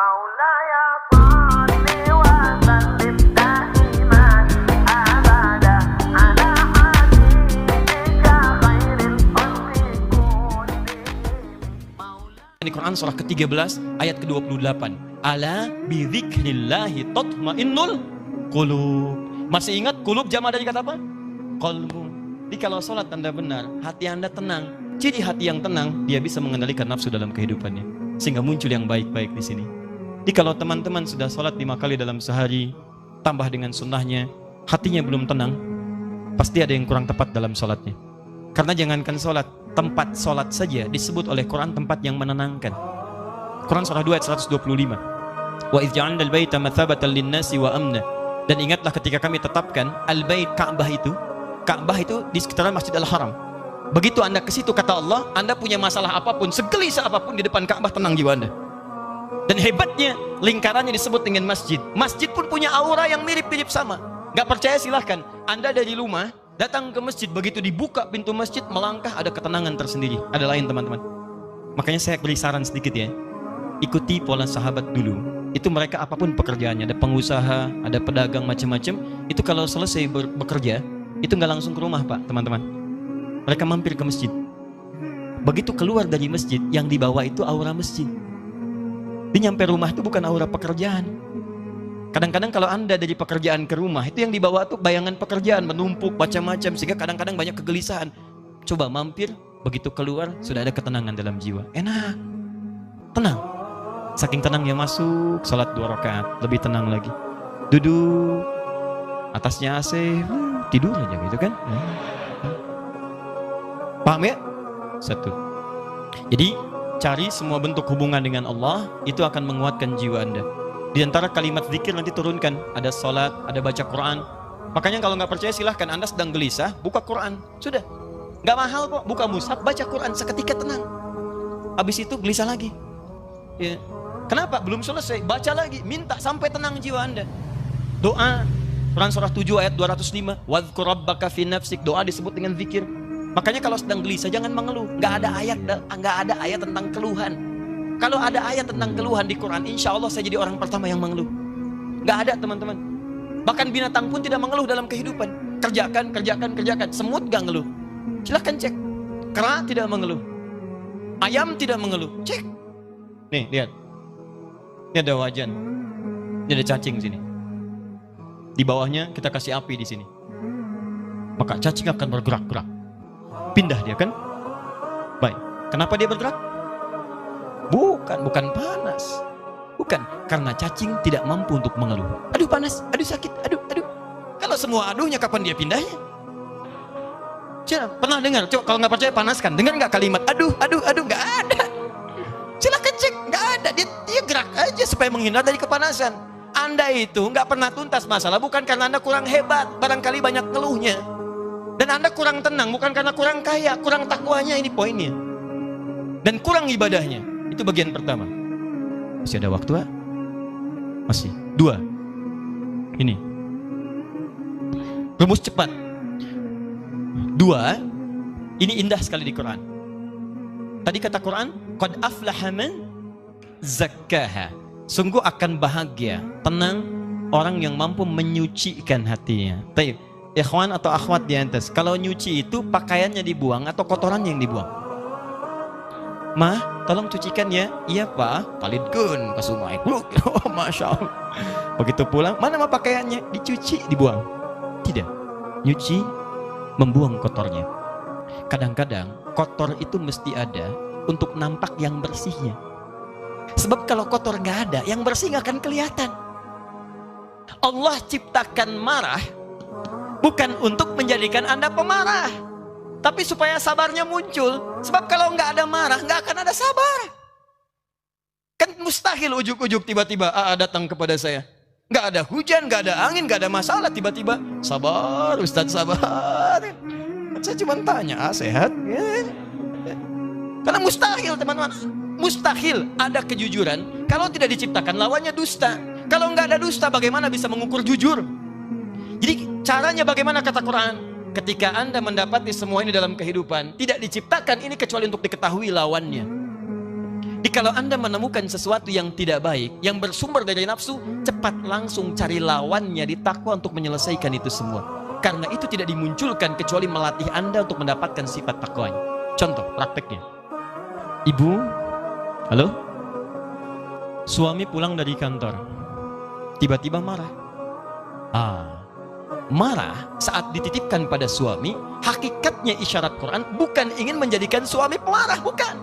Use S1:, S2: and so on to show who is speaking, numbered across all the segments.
S1: مولاي صل وسلم دائما أبدا على حبيبك خير الخلق كلهم.
S2: Di Quran surah ke-13 ayat ke-28. Ala bidzikrillahi tatmainnul qulub. Masih ingat qulub jama dari kata apa? Qalbu. Jadi kalau salat Anda benar, hati Anda tenang. Ciri hati yang tenang, dia bisa mengendalikan nafsu dalam kehidupannya. Sehingga muncul yang baik-baik di sini. Jadi kalau teman-teman sudah salat 5 kali dalam sehari, tambah dengan sunnahnya, hatinya belum tenang, pasti ada yang kurang tepat dalam salatnya. Karena jangankan salat, tempat salat saja disebut oleh Quran tempat yang menenangkan. Quran surah 2 ayat 125. Wa idz ja'alna al-baita mathabatan lin-nasi wa amna. Dan ingatlah ketika kami tetapkan al-bait Ka'bah itu di sekitaran Masjid Al-Haram. Begitu Anda ke situ kata Allah, Anda punya masalah apapun, segelisah apapun di depan Ka'bah, tenang jiwa Anda. Dan hebatnya lingkarannya disebut dengan masjid. Masjid pun punya aura yang mirip-mirip sama. Gak percaya silahkan. Anda dari rumah datang ke masjid, begitu dibuka pintu masjid, melangkah ada ketenangan tersendiri. Ada lain teman-teman. Makanya saya beri saran sedikit ya. Ikuti pola sahabat dulu. Itu mereka apapun pekerjaannya, ada pengusaha, ada pedagang macam-macam. Itu kalau selesai bekerja, itu nggak langsung ke rumah Pak, teman-teman. Mereka mampir ke masjid. Begitu keluar dari masjid, yang dibawa itu aura masjid. Dia nyampe rumah itu bukan aura pekerjaan. Kadang-kadang kalau Anda dari pekerjaan ke rumah, itu yang dibawa tuh bayangan pekerjaan, menumpuk macam-macam, sehingga kadang-kadang banyak kegelisahan. Coba mampir, begitu keluar, sudah ada ketenangan dalam jiwa. Enak, tenang. Saking tenangnya masuk, salat 2 rakaat, lebih tenang lagi. Duduk, atasnya AC, tidur aja gitu kan. Paham ya? Satu. Jadi, cari semua bentuk hubungan dengan Allah, itu akan menguatkan jiwa Anda. Di antara kalimat zikir nanti turunkan, ada salat, ada baca Quran. Makanya kalau nggak percaya silahkan, Anda sedang gelisah, buka Quran. Sudah. Nggak mahal kok, buka mushaf, baca Quran, seketika tenang. Habis itu gelisah lagi. Ya. Kenapa? Belum selesai, baca lagi, minta sampai tenang jiwa Anda. Doa, Quran surah 7 ayat 205. Wadhkur rabbaka fi nafsik, doa disebut dengan zikir. Makanya kalau sedang gelisah jangan mengeluh. Nggak ada ayat tentang keluhan. Kalau ada ayat tentang keluhan di Quran, insya Allah saya jadi orang pertama yang mengeluh. Nggak ada teman-teman. Bahkan binatang pun tidak mengeluh dalam kehidupan. Kerjakan. Semut nggak ngeluh. Silahkan cek. Kera tidak mengeluh. Ayam tidak mengeluh. Cek. Nih lihat. Ini ada wajan. Ini ada cacing sini. Di bawahnya kita kasih api di sini. Maka cacing akan bergerak-gerak. Pindah dia kan? Baik. Kenapa dia bergerak? Bukan panas. Bukan, karena cacing tidak mampu untuk mengeluh. Aduh panas, aduh sakit, aduh. Kalau semua aduhnya kapan dia pindahnya? Pernah dengar? Coba kalau nggak percaya panaskan. Dengar nggak kalimat aduh, nggak ada. Silakan cek, nggak ada. Dia gerak aja supaya menghindar dari kepanasan. Anda itu nggak pernah tuntas masalah bukan karena Anda kurang hebat, barangkali banyak ngeluhnya. Dan Anda kurang tenang bukan karena kurang kaya, kurang takwanya, ini poinnya. Dan kurang ibadahnya. Itu bagian pertama. Masih ada waktu, Masih. 2. Ini. Rumus cepat. 2. Ini indah sekali di Quran. Tadi kata Quran, qad aflaha man zakkaha. Sungguh akan bahagia, tenang orang yang mampu menyucikan hatinya. Baik. Ikhwan atau akhwat di atas, kalau nyuci itu pakaiannya dibuang atau kotorannya yang dibuang? Mah, tolong cucikan ya. Iya Pak, palidgun ke sungai. Oh, Masya Allah. Begitu pulang, mana mah pakaiannya? Dicuci, dibuang. Tidak. Nyuci, membuang kotornya. Kadang-kadang kotor itu mesti ada untuk nampak yang bersihnya. Sebab kalau kotor nggak ada, yang bersih nggak akan kelihatan. Allah ciptakan marah bukan untuk menjadikan Anda pemarah, tapi supaya sabarnya muncul. Sebab kalau nggak ada marah, nggak akan ada sabar. Kan mustahil ujuk-ujuk tiba-tiba datang kepada saya. Nggak ada hujan, nggak ada angin, nggak ada masalah. Tiba-tiba, sabar Ustadz, sabar. Saya cuma tanya, sehat? Karena mustahil teman-teman. Mustahil ada kejujuran. Kalau tidak diciptakan, lawannya dusta. Kalau nggak ada dusta, bagaimana bisa mengukur jujur? Jadi caranya bagaimana kata Quran? Ketika Anda mendapati semua ini dalam kehidupan, tidak diciptakan ini kecuali untuk diketahui lawannya. Kalau Anda menemukan sesuatu yang tidak baik, yang bersumber dari nafsu, cepat langsung cari lawannya di takwa untuk menyelesaikan itu semua. Karena itu tidak dimunculkan kecuali melatih Anda untuk mendapatkan sifat takwanya. Contoh prakteknya. Ibu, halo? Suami pulang dari kantor, tiba-tiba marah. Marah saat dititipkan pada suami, hakikatnya isyarat Quran bukan ingin menjadikan suami pemarah, bukan.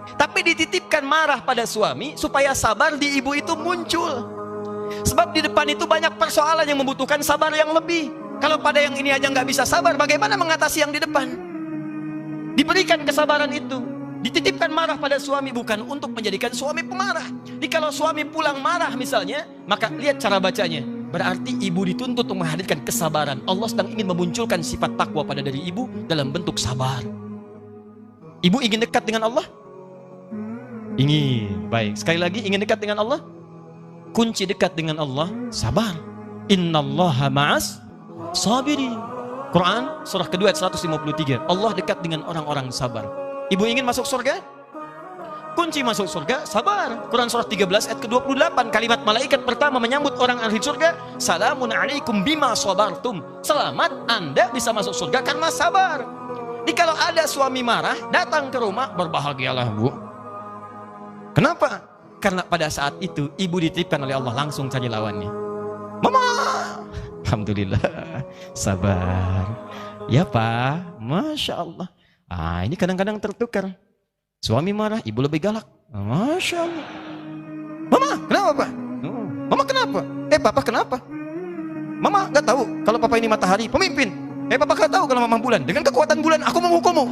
S2: Tapi dititipkan marah pada suami supaya sabar di ibu itu muncul. Sebab di depan itu banyak persoalan yang membutuhkan sabar yang lebih. Kalau pada yang ini aja nggak bisa sabar, bagaimana mengatasi yang di depan? Diberikan kesabaran itu. Dititipkan marah pada suami bukan untuk menjadikan suami pemarah. Jadi kalau suami pulang marah misalnya, maka lihat cara bacanya. Berarti ibu dituntut untuk menghadirkan kesabaran. Allah sedang ingin memunculkan sifat takwa pada diri ibu dalam bentuk sabar. Ibu ingin dekat dengan Allah? Ingin. Baik. Sekali lagi, ingin dekat dengan Allah? Kunci dekat dengan Allah, sabar. Innallaha ma'as sabirin. Quran surah kedua ayat 153. Allah dekat dengan orang-orang sabar. Ibu ingin masuk surga? Kunci masuk surga, sabar. Quran surah 13 ayat ke-28. Kalimat malaikat pertama menyambut orang ahli surga, salamun alaikum bima sabartum. Selamat, Anda bisa masuk surga karena sabar. Jadi kalau ada suami marah, datang ke rumah, berbahagialah bu. Kenapa? Karena pada saat itu ibu dititipkan oleh Allah langsung cari lawannya. Mama, alhamdulillah, sabar. Ya Pak, Masya Allah. Ini kadang-kadang tertukar. Suami marah, ibu lebih galak. Masya Allah. Mama, kenapa Pak? Mama kenapa? Papa kenapa? Mama gak tahu kalau Papa ini matahari, pemimpin. Papa gak tahu kalau Mama bulan. Dengan kekuatan bulan aku menghukummu.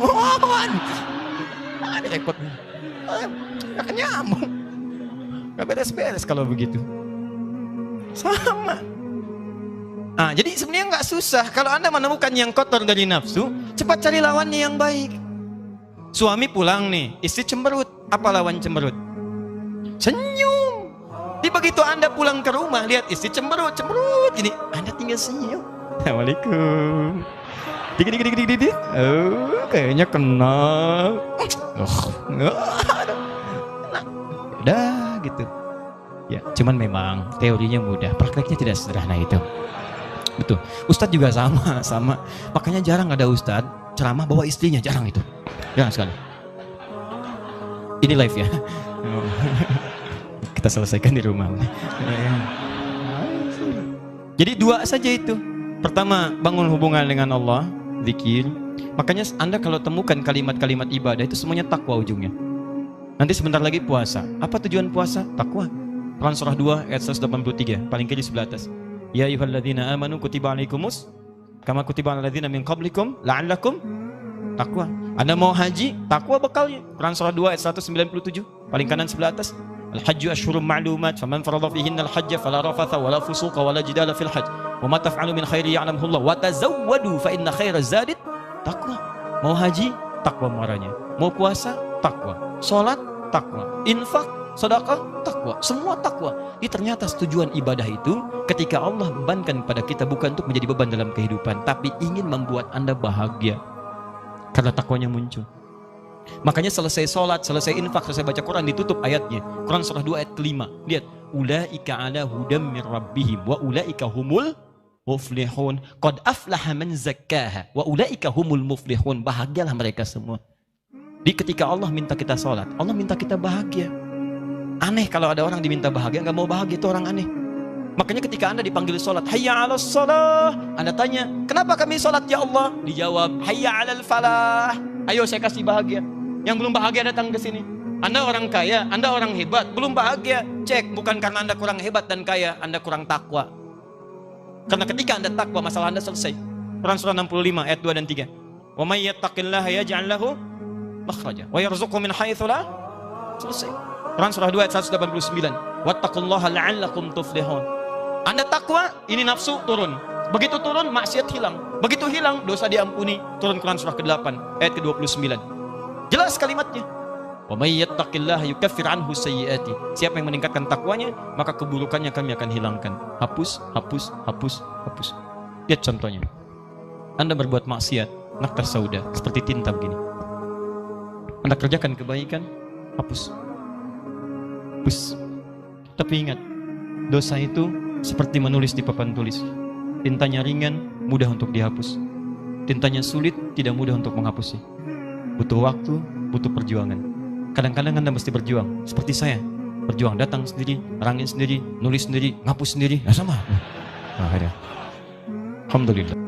S2: Ini repot. Gak nyambung. Gak beres-beres kalau begitu. Sama. Jadi sebenarnya nggak susah. Kalau Anda menemukan yang kotor dari nafsu, cepat cari lawannya yang baik. Suami pulang nih, istri cemberut. Apa lawan cemberut? Senyum. Di begitu Anda pulang ke rumah, lihat istri cemberut. Ini Anda tinggal senyum. Assalamualaikum. Dik. Kayaknya kenal. Udah gitu. Ya, cuman memang teorinya mudah, prakteknya tidak sederhana itu. Betul. Ustadz juga sama. Makanya jarang ada ustadz ceramah bawa istrinya, jarang itu. Jarang sekali. Ini live ya. Kita selesaikan di rumah. Jadi dua saja itu. Pertama, bangun hubungan dengan Allah, zikir. Makanya Anda kalau temukan kalimat-kalimat ibadah itu semuanya takwa ujungnya. Nanti sebentar lagi puasa. Apa tujuan puasa? Takwa. Quran surah 2 ayat 183, paling kiri sebelah atas. Ya ayyuhalladzina amanu kutiba alaikumus kama kutiba alal ladzina min qablikum la'allakum takwa. Anda mau haji, takwa bekalnya. Quran surah 2 ayat 197, paling kanan sebelah atas. Al-hajju asyhurum ma'lumat faman farada fihinna al-hajja fala rafatha wala fusuqa wala jidala fil hajj wa ma taf'alu min khairi ya'lamhu Allah wa tazawwadu fa inna khairaz zadi taqwa. Mau haji, takwa muaranya. Mau puasa, takwa. Salat, takwa. Infak, sedekah, takwa. Semua takwa. Ternyata tujuan ibadah itu ketika Allah bebankan pada kita bukan untuk menjadi beban dalam kehidupan, tapi ingin membuat Anda bahagia karena takwanya muncul. Makanya selesai sholat, selesai infak, selesai baca Quran ditutup ayatnya. Quran surah 2 ayat kelima. Lihat, ulaika ala hudam min rabbihim wa ulaika humul muflihun. Qad aflaha man zakkaha wa ulaika humul muflihun. Bahagialah mereka semua. Di ketika Allah minta kita sholat, Allah minta kita bahagia. Aneh kalau ada orang diminta bahagia nggak mau bahagia, itu orang aneh. Makanya ketika Anda dipanggil sholat, hayya 'alas shalah, Anda tanya, kenapa kami sholat ya Allah? Dijawab, hayya 'alal falah. Ayo saya kasih bahagia. Yang belum bahagia datang ke sini. Anda orang kaya, Anda orang hebat, belum bahagia. Cek, bukan karena Anda kurang hebat dan kaya, Anda kurang takwa. Karena ketika Anda takwa, masalah Anda selesai. Quran surah 65 ayat 2 dan 3. Wa may yattaqillaha yaj'al lahu makhraja wa yarzuqhu min haitsu la. Selesai. Quran surah 2 ayat 189. Wattaqullaha la'allakum tuflihun. Anda takwa, ini nafsu turun. Begitu turun, maksiat hilang. Begitu hilang, dosa diampuni. Turun Quran surah ke-8 ayat ke-29. Jelas kalimatnya. Wa may yattaqillaha yukaffir anhu sayyiati. Siapa yang meningkatkan takwanya, maka keburukannya kami akan hilangkan. Hapus. Lihat contohnya. Anda berbuat maksiat, naktar sauda, seperti tinta begini. Anda kerjakan kebaikan, hapus. dihapus. Tapi ingat, dosa itu seperti menulis di papan tulis. Tintanya ringan, mudah untuk dihapus. Tintanya sulit, tidak mudah untuk menghapusnya. Butuh waktu, butuh perjuangan. Kadang-kadang Anda mesti berjuang, seperti saya. Berjuang, datang sendiri, nerangin sendiri, nulis sendiri, ngapus sendiri. Nah sama. Akhirnya. Alhamdulillah.